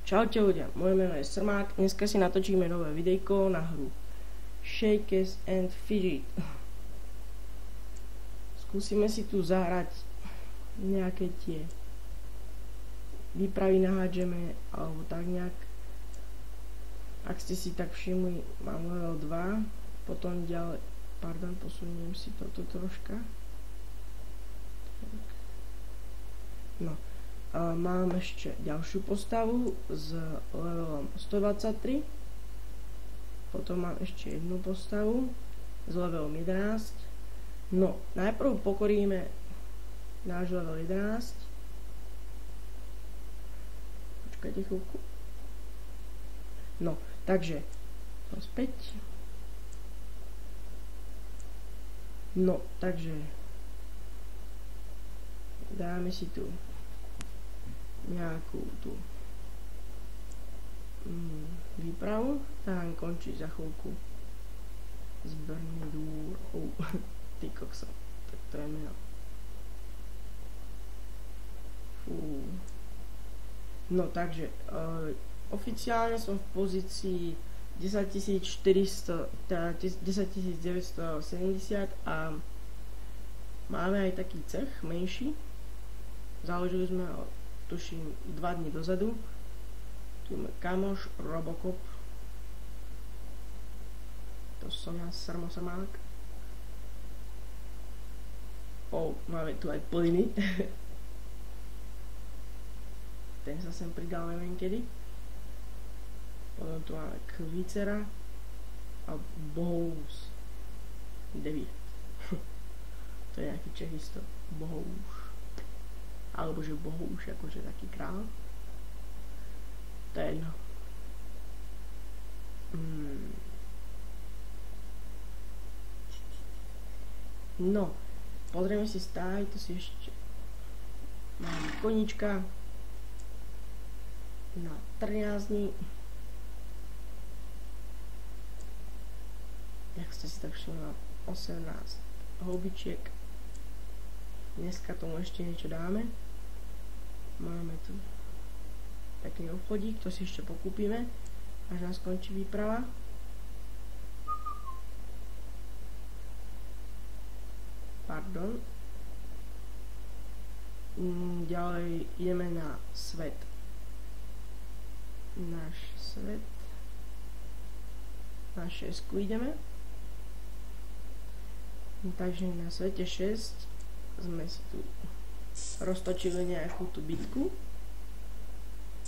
Čaute ľudia, moje meno je Srmák, dneska si natočíme nové videjko na hru Shakes and Fidget. Skúsime si tu zahrať nejaké tie výpravy nahádžeme, alebo tak nejak. Ak ste si tak všimli, mám level 2, potom ďalej, pardon, posuniem si toto troška. No. Mám ešte ďalšiu postavu s levelom 123. Potom mám ešte jednu postavu s levelom 11. No, najprv pokoríme náš level 11. Počkajte chvíľku. No, takže späť. No, takže dáme si tu nejakú tú výpravu. Tá končí za chvíľku z Bermudu. Ty kokso, tak to je meno. Fú. No takže oficiálne som v pozícii 10.400, teda 10.970 a máme aj taký cech menší. Založili sme ho, tuším, 2 dní dozadu. Tu máme kamoš Robocop. To som ja, Srmák. Máme tu aj Plyny. Ten sa sem pridal, neviem kedy. Potom tu máme Kvicera a Bohous 9. To je nejaký Čechisto. Bohous. Alebo že Bohouš, akože taký král. To je jedno. No, pozrieme si stáj, to si ešte mám konička na 13 dní. Jak ste si tak všimli, 18 houbičiek. Dneska tomu ešte niečo dáme. Máme tu taký obchodík, to si ešte pokúpime, až nás skončí výprava. Pardon. Ďalej ideme na svet. Náš svet. Na 6 ideme. Takže na svete 6 sme si tu roztočili nejakú tú bitku.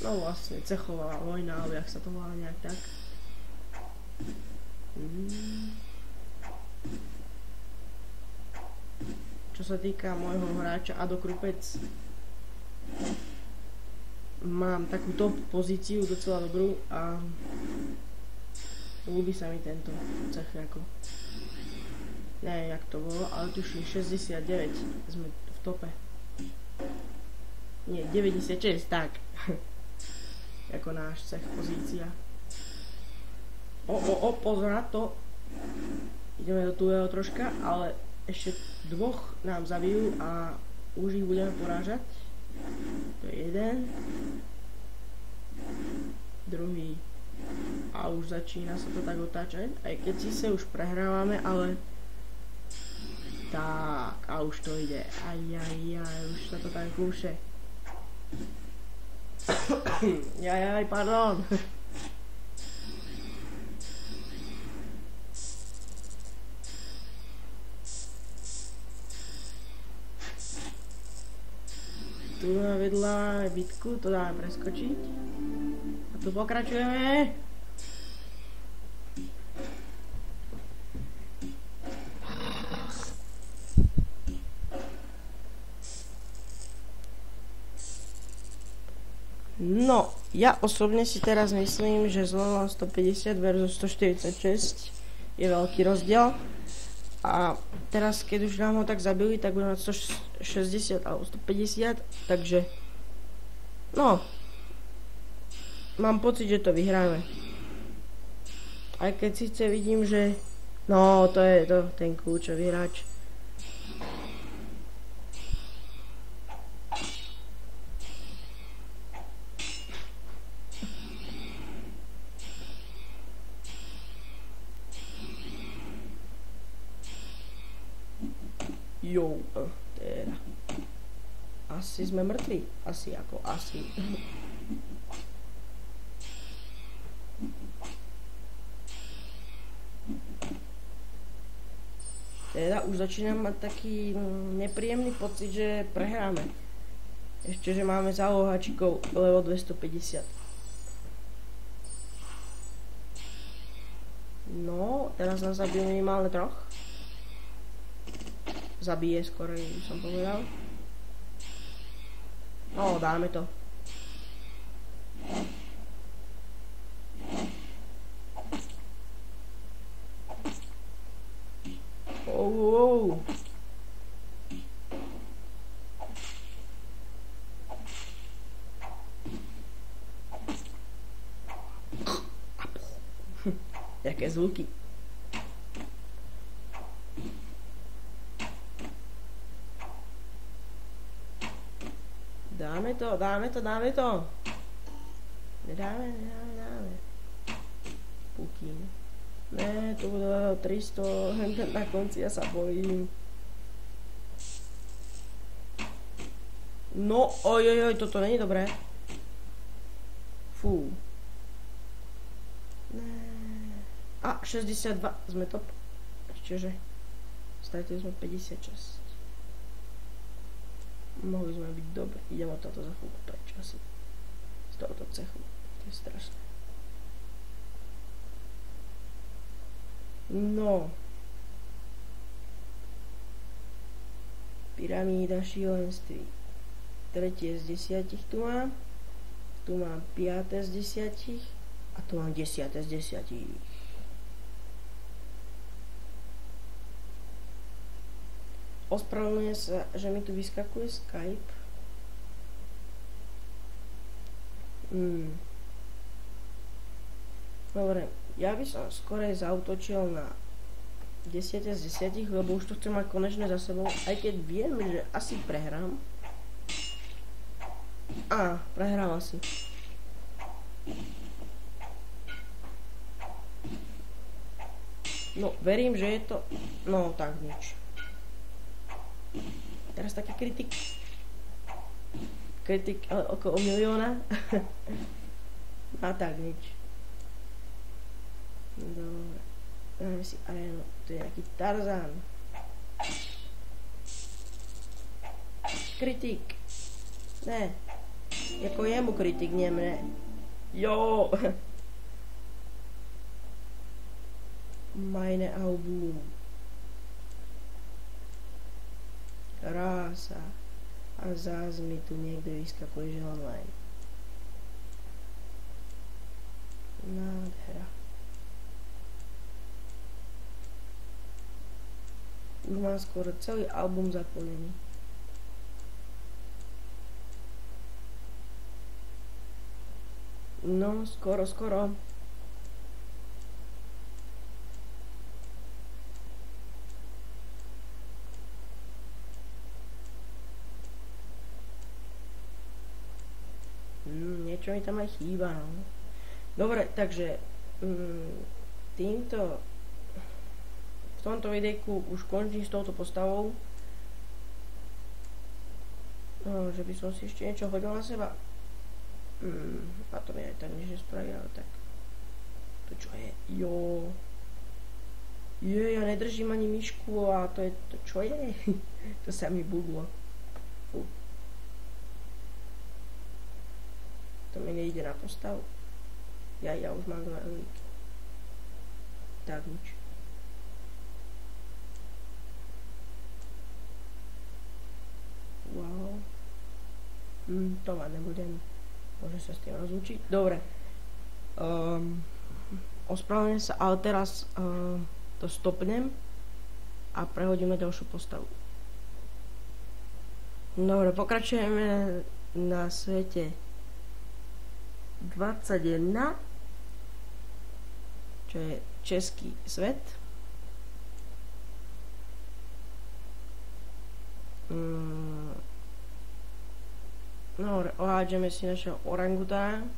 No vlastne cechová vojna, alebo jak sa to volá nejak tak. Čo sa týka môjho hráča Ado Krupec, mám takú top pozíciu docela dobrú a ľúbi sa mi tento cech ako. Neviem jak to bolo, ale tuším 69 sme v tope. Nie, 96, tak. Jako náš cech pozícia. Pozor na to. Ideme do tuého troška, ale ešte dvoch nám zabijú a už ich budeme porážať. To je jeden. Druhý. A už začína sa to tak otáčať. Aj keď si sa už prehrávame, ale tak, a už to ide. Už sa to tak kúše. Pardon. Tu vedľa bitku, to dáme preskočiť. A tu pokračujeme. No, ja osobne si teraz myslím, že z levelom 150 versus 146 je veľký rozdiel. A teraz, keď už nám ho tak zabili, tak budeme mať 160 alebo 150, takže no, mám pocit, že to vyhráme. Aj keď síce vidím, že no, to je to, ten kľúčový hráč. Jo, teda. Asi sme mŕtvi. Asi ako asi. Teda už začínam mať taký nepríjemný pocit, že prehráme. Ešte, že máme záloháčikov level 250. No, teraz nás zabijú minimálne troch. Zabije skorej, som povedal. No, dáme to. Oh. Jaké zvuky. Dáme to. Nedáme. Pukín. Ne, to bude 300, na konci ja sa bojím. No, ojojoj, toto není dobré. Fú. Ne. A, 62, sme top. Čiže stratili sme 56. Mohli sme byť dobrí. Idem od toto za chvíľu preč asi. Z tohoto cechu. To je strašné. No. Pyramída šílenství. Tretie z 10 tu mám. Tu mám 5. z 10. A tu mám 10. z 10. Ospravedlňujem sa, že mi tu vyskakuje Skype. Dobre, ja by som skorej zautočil na 10 z 10, lebo už to chcem mať konečne za sebou, aj keď viem, že asi prehrám. Á, prehrám asi. No, verím, že je to... No, tak nič. Teraz taký kritik. Kritik okolo milióna. A tak nič. Dobre. Dáme si arénu. Tu je nejaký Tarzan. Kritik. Ne. Jako jemu kritik, nie mne. Jo. Meine Album. Krása. A zás mi tu niekto vyskakuje, že online. Nádhera. Už mám skoro celý album zaplnený. No, skoro. Niečo mi tam aj chýba, no. Dobre, takže týmto v tomto videjku už končím s touto postavou. No, že by som si ešte niečo hodil na seba. A to mi aj tak nič nespraví, ale tak. To čo je? Jo. Ja nedržím ani myšku a to je to čo je? To sa mi buglo. Fú. To mi nejde na postavu. Ja už mám 2 elíky. Tak nič. Wow. To ma nebudem. Môžem sa s tým rozlúčiť. Dobre. Ospravedlňujem sa, ale teraz to stopnem a prehodíme ďalšiu postavu. Dobre, pokračujeme na svete 21, čo je český svet. No, ohádžeme si našeho orangutana.